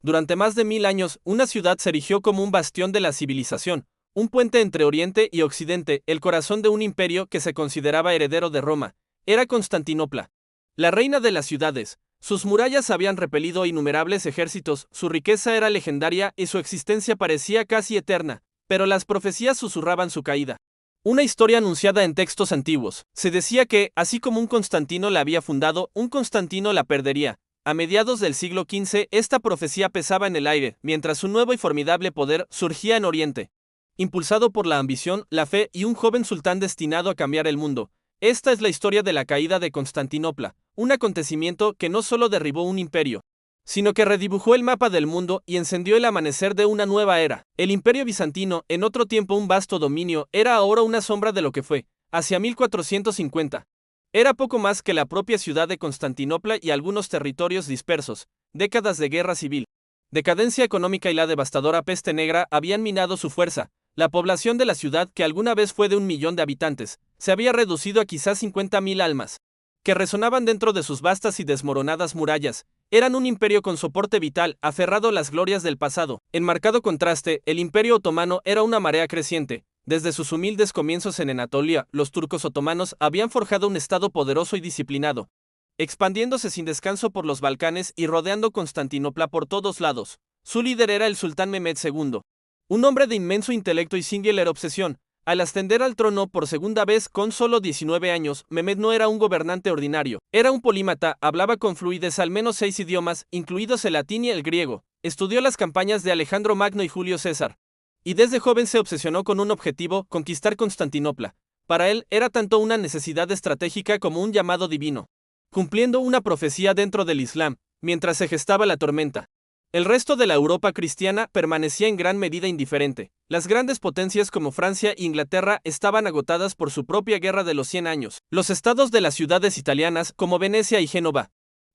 Durante más de 1000 años, una ciudad se erigió como un bastión de la civilización, un puente entre Oriente y Occidente, el corazón de un imperio que se consideraba heredero de Roma. Era Constantinopla, la reina de las ciudades. Sus murallas habían repelido innumerables ejércitos, su riqueza era legendaria y su existencia parecía casi eterna, pero las profecías susurraban su caída. Una historia anunciada en textos antiguos. Se decía que, así como un Constantino la había fundado, un Constantino la perdería. A mediados del siglo XV, esta profecía pesaba en el aire, mientras un nuevo y formidable poder surgía en Oriente. Impulsado por la ambición, la fe y un joven sultán destinado a cambiar el mundo. Esta es la historia de la caída de Constantinopla, un acontecimiento que no solo derribó un imperio, sino que redibujó el mapa del mundo y encendió el amanecer de una nueva era. El imperio bizantino, en otro tiempo un vasto dominio, era ahora una sombra de lo que fue, hacia 1450. Era poco más que la propia ciudad de Constantinopla y algunos territorios dispersos. Décadas de guerra civil, decadencia económica y la devastadora peste negra habían minado su fuerza. La población de la ciudad, que alguna vez fue de 1 millón de habitantes, se había reducido a quizás 50.000 almas, que resonaban dentro de sus vastas y desmoronadas murallas. Eran un imperio con soporte vital, aferrado a las glorias del pasado. En marcado contraste, el imperio otomano era una marea creciente. Desde sus humildes comienzos en Anatolia, los turcos otomanos habían forjado un estado poderoso y disciplinado, expandiéndose sin descanso por los Balcanes y rodeando Constantinopla por todos lados. Su líder era el sultán Mehmed II, un hombre de inmenso intelecto y singular obsesión. Al ascender al trono por segunda vez con solo 19 años, Mehmed no era un gobernante ordinario. Era un polímata, hablaba con fluidez al menos 6 idiomas, incluidos el latín y el griego. Estudió las campañas de Alejandro Magno y Julio César. Y desde joven se obsesionó con un objetivo: conquistar Constantinopla. Para él, era tanto una necesidad estratégica como un llamado divino, cumpliendo una profecía dentro del Islam, mientras se gestaba la tormenta. El resto de la Europa cristiana permanecía en gran medida indiferente. Las grandes potencias como Francia e Inglaterra estaban agotadas por su propia guerra de los 100 años. Los estados de las ciudades italianas, como Venecia y Génova,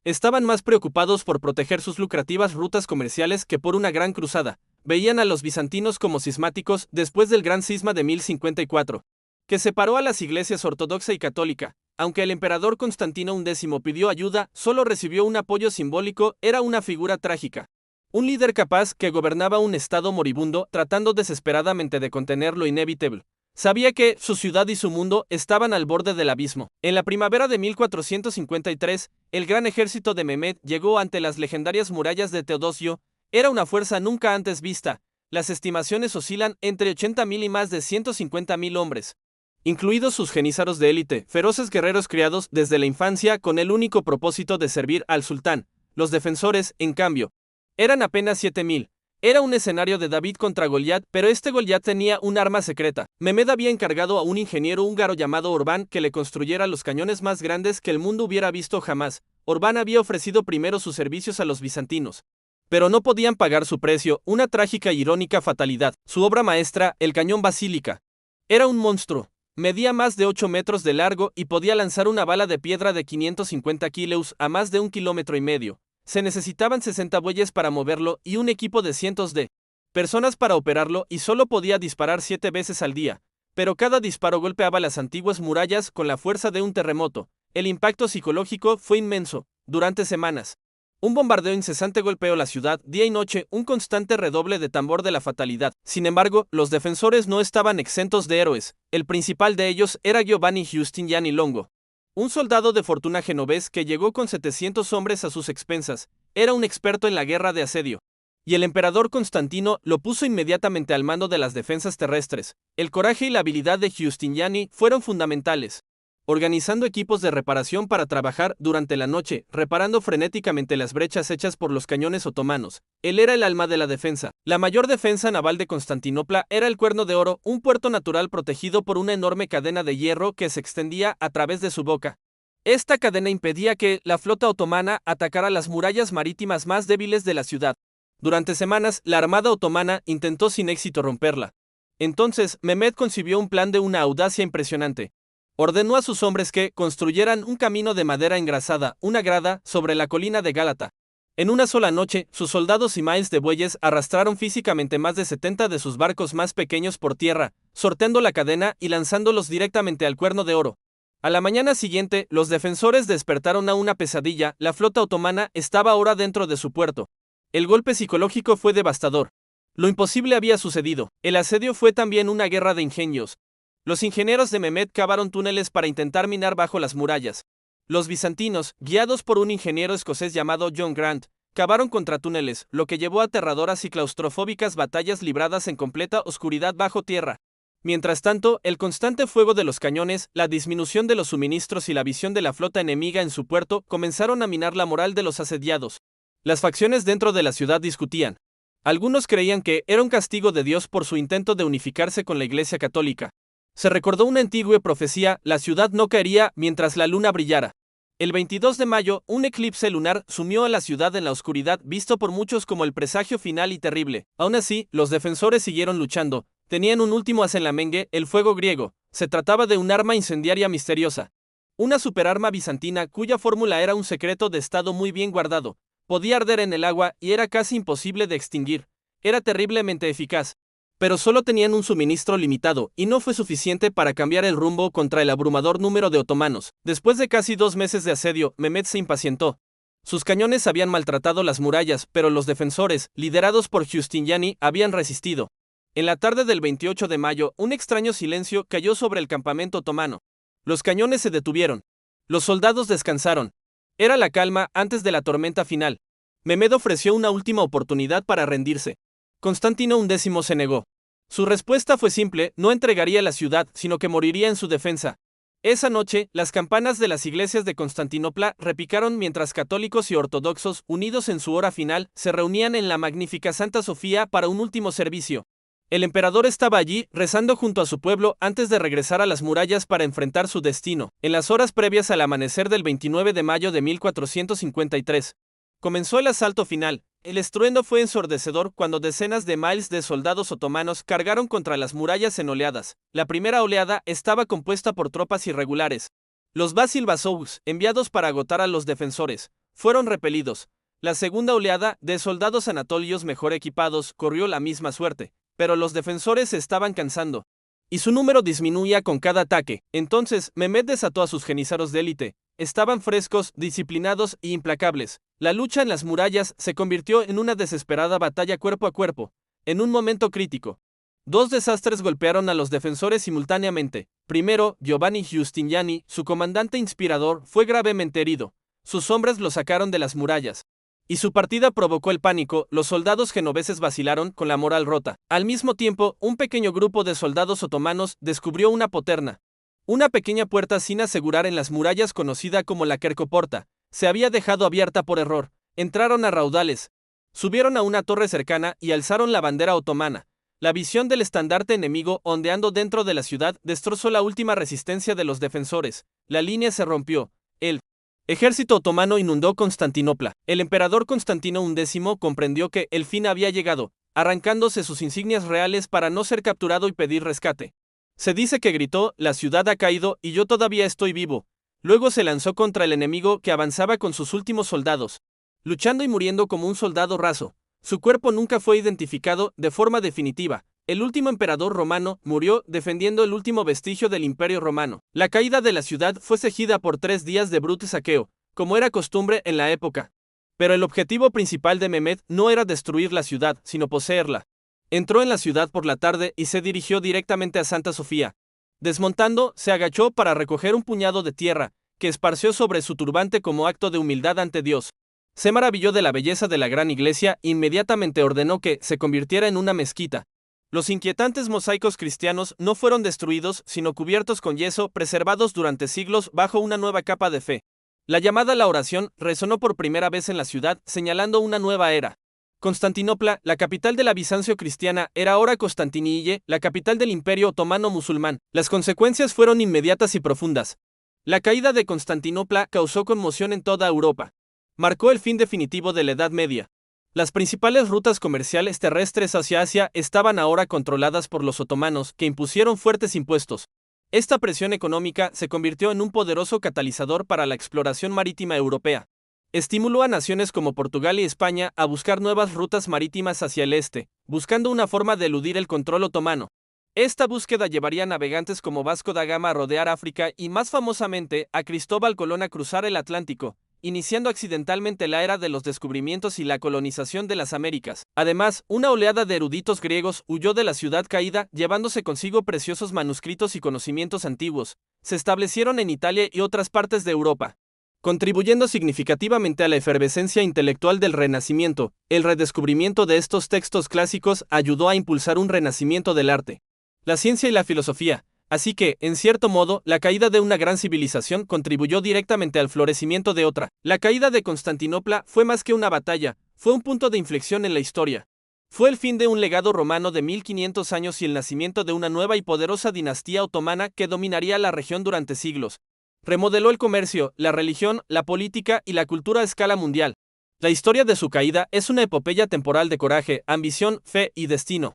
estaban más preocupados por proteger sus lucrativas rutas comerciales que por una gran cruzada. Veían a los bizantinos como cismáticos después del gran cisma de 1054, que separó a las iglesias ortodoxa y católica. Aunque el emperador Constantino X pidió ayuda, solo recibió un apoyo simbólico. Era una figura trágica. Un líder capaz que gobernaba un estado moribundo, tratando desesperadamente de contener lo inevitable. Sabía que su ciudad y su mundo estaban al borde del abismo. En la primavera de 1453, el gran ejército de Mehmed llegó ante las legendarias murallas de Teodosio. Era una fuerza nunca antes vista. Las estimaciones oscilan entre 80.000 y más de 150.000 hombres, incluidos sus genízaros de élite, feroces guerreros criados desde la infancia con el único propósito de servir al sultán. Los defensores, en cambio, eran apenas 7.000. Era un escenario de David contra Goliat, pero este Goliat tenía un arma secreta. Mehmed había encargado a un ingeniero húngaro llamado Orbán que le construyera los cañones más grandes que el mundo hubiera visto jamás. Orbán había ofrecido primero sus servicios a los bizantinos, pero no podían pagar su precio, una trágica e irónica fatalidad. Su obra maestra, el cañón Basílica, era un monstruo. Medía más de 8 metros de largo y podía lanzar una bala de piedra de 550 kilos a más de 1,5 kilómetros. Se necesitaban 60 bueyes para moverlo y un equipo de cientos de personas para operarlo, y solo podía disparar 7 veces al día. Pero cada disparo golpeaba las antiguas murallas con la fuerza de un terremoto. El impacto psicológico fue inmenso. Durante semanas, un bombardeo incesante golpeó la ciudad, día y noche, un constante redoble de tambor de la fatalidad. Sin embargo, los defensores no estaban exentos de héroes. El principal de ellos era Giovanni Giustiniani Longo, un soldado de fortuna genovés que llegó con 700 hombres a sus expensas. Era un experto en la guerra de asedio, y el emperador Constantino lo puso inmediatamente al mando de las defensas terrestres. El coraje y la habilidad de Giustiniani fueron fundamentales, organizando equipos de reparación para trabajar durante la noche, reparando frenéticamente las brechas hechas por los cañones otomanos. Él era el alma de la defensa. La mayor defensa naval de Constantinopla era el Cuerno de Oro, un puerto natural protegido por una enorme cadena de hierro que se extendía a través de su boca. Esta cadena impedía que la flota otomana atacara las murallas marítimas más débiles de la ciudad. Durante semanas, la armada otomana intentó sin éxito romperla. Entonces, Mehmed concibió un plan de una audacia impresionante. Ordenó a sus hombres que construyeran un camino de madera engrasada, una grada, sobre la colina de Gálata. En una sola noche, sus soldados y mails de bueyes arrastraron físicamente más de 70 de sus barcos más pequeños por tierra, sorteando la cadena y lanzándolos directamente al Cuerno de Oro. A la mañana siguiente, los defensores despertaron a una pesadilla. La flota otomana estaba ahora dentro de su puerto. El golpe psicológico fue devastador. Lo imposible había sucedido. El asedio fue también una guerra de ingenios. Los ingenieros de Mehmed cavaron túneles para intentar minar bajo las murallas. Los bizantinos, guiados por un ingeniero escocés llamado John Grant, cavaron contratúneles, lo que llevó a aterradoras y claustrofóbicas batallas libradas en completa oscuridad bajo tierra. Mientras tanto, el constante fuego de los cañones, la disminución de los suministros y la visión de la flota enemiga en su puerto comenzaron a minar la moral de los asediados. Las facciones dentro de la ciudad discutían. Algunos creían que era un castigo de Dios por su intento de unificarse con la Iglesia católica. Se recordó una antigua profecía: la ciudad no caería mientras la luna brillara. El 22 de mayo, un eclipse lunar sumió a la ciudad en la oscuridad, visto por muchos como el presagio final y terrible. Aún así, los defensores siguieron luchando. Tenían un último as en la menge, el fuego griego. Se trataba de un arma incendiaria misteriosa. Una superarma bizantina cuya fórmula era un secreto de estado muy bien guardado. Podía arder en el agua y era casi imposible de extinguir. Era terriblemente eficaz. Pero solo tenían un suministro limitado, y no fue suficiente para cambiar el rumbo contra el abrumador número de otomanos. Después de casi 2 meses de asedio, Mehmed se impacientó. Sus cañones habían maltratado las murallas, pero los defensores, liderados por Giustiniani, habían resistido. En la tarde del 28 de mayo, un extraño silencio cayó sobre el campamento otomano. Los cañones se detuvieron. Los soldados descansaron. Era la calma antes de la tormenta final. Mehmed ofreció una última oportunidad para rendirse. Constantino X se negó. Su respuesta fue simple: no entregaría la ciudad, sino que moriría en su defensa. Esa noche, las campanas de las iglesias de Constantinopla repicaron mientras católicos y ortodoxos, unidos en su hora final, se reunían en la magnífica Santa Sofía para un último servicio. El emperador estaba allí, rezando junto a su pueblo antes de regresar a las murallas para enfrentar su destino. En las horas previas al amanecer del 29 de mayo de 1453, comenzó el asalto final. El estruendo fue ensordecedor cuando decenas de miles de soldados otomanos cargaron contra las murallas en oleadas. La primera oleada estaba compuesta por tropas irregulares. Los Basil Basous, enviados para agotar a los defensores, fueron repelidos. La segunda oleada, de soldados anatolios mejor equipados, corrió la misma suerte. Pero los defensores se estaban cansando, y su número disminuía con cada ataque. Entonces, Mehmed desató a sus jenízaros de élite. Estaban frescos, disciplinados e implacables. La lucha en las murallas se convirtió en una desesperada batalla cuerpo a cuerpo. En un momento crítico, 2 desastres golpearon a los defensores simultáneamente. Primero, Giovanni Giustiniani, su comandante inspirador, fue gravemente herido. Sus hombres lo sacaron de las murallas, y su partida provocó el pánico. Los soldados genoveses vacilaron, con la moral rota. Al mismo tiempo, un pequeño grupo de soldados otomanos descubrió una poterna, una pequeña puerta sin asegurar en las murallas conocida como la Kerkoporta. Se había dejado abierta por error. Entraron a raudales, subieron a una torre cercana y alzaron la bandera otomana. La visión del estandarte enemigo ondeando dentro de la ciudad destrozó la última resistencia de los defensores. La línea se rompió. El ejército otomano inundó Constantinopla. El emperador Constantino X comprendió que el fin había llegado, arrancándose sus insignias reales para no ser capturado y pedir rescate. Se dice que gritó: la ciudad ha caído y yo todavía estoy vivo. Luego se lanzó contra el enemigo que avanzaba con sus últimos soldados, luchando y muriendo como un soldado raso. Su cuerpo nunca fue identificado de forma definitiva. El último emperador romano murió defendiendo el último vestigio del Imperio Romano. La caída de la ciudad fue seguida por 3 días de bruto saqueo, como era costumbre en la época. Pero el objetivo principal de Mehmed no era destruir la ciudad, sino poseerla. Entró en la ciudad por la tarde y se dirigió directamente a Santa Sofía. Desmontando, se agachó para recoger un puñado de tierra, que esparció sobre su turbante como acto de humildad ante Dios. Se maravilló de la belleza de la gran iglesia e inmediatamente ordenó que se convirtiera en una mezquita. Los inquietantes mosaicos cristianos no fueron destruidos, sino cubiertos con yeso, preservados durante siglos bajo una nueva capa de fe. La llamada a la oración resonó por primera vez en la ciudad, señalando una nueva era. Constantinopla, la capital de la Bizancio cristiana, era ahora Constantinille, la capital del Imperio otomano musulmán. Las consecuencias fueron inmediatas y profundas. La caída de Constantinopla causó conmoción en toda Europa. Marcó el fin definitivo de la Edad Media. Las principales rutas comerciales terrestres hacia Asia estaban ahora controladas por los otomanos, que impusieron fuertes impuestos. Esta presión económica se convirtió en un poderoso catalizador para la exploración marítima europea. Estimuló a naciones como Portugal y España a buscar nuevas rutas marítimas hacia el este, buscando una forma de eludir el control otomano. Esta búsqueda llevaría a navegantes como Vasco da Gama a rodear África y, más famosamente, a Cristóbal Colón a cruzar el Atlántico. iniciando accidentalmente la era de los descubrimientos y la colonización de las Américas. Además, una oleada de eruditos griegos huyó de la ciudad caída, llevándose consigo preciosos manuscritos y conocimientos antiguos. Se establecieron en Italia y otras partes de Europa, contribuyendo significativamente a la efervescencia intelectual del Renacimiento. El redescubrimiento de estos textos clásicos ayudó a impulsar un renacimiento del arte, la ciencia y la filosofía. Así que, en cierto modo, la caída de una gran civilización contribuyó directamente al florecimiento de otra. La caída de Constantinopla fue más que una batalla, fue un punto de inflexión en la historia. Fue el fin de un legado romano de 1500 años y el nacimiento de una nueva y poderosa dinastía otomana que dominaría la región durante siglos. Remodeló el comercio, la religión, la política y la cultura a escala mundial. La historia de su caída es una epopeya temporal de coraje, ambición, fe y destino.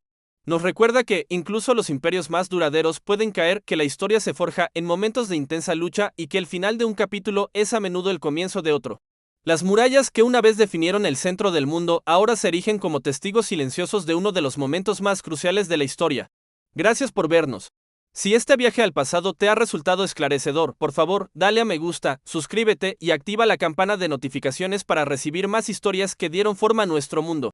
Nos recuerda que, incluso los imperios más duraderos pueden caer, que la historia se forja en momentos de intensa lucha y que el final de un capítulo es a menudo el comienzo de otro. Las murallas que una vez definieron el centro del mundo ahora se erigen como testigos silenciosos de uno de los momentos más cruciales de la historia. Gracias por vernos. Si este viaje al pasado te ha resultado esclarecedor, por favor, dale a me gusta, suscríbete y activa la campana de notificaciones para recibir más historias que dieron forma a nuestro mundo.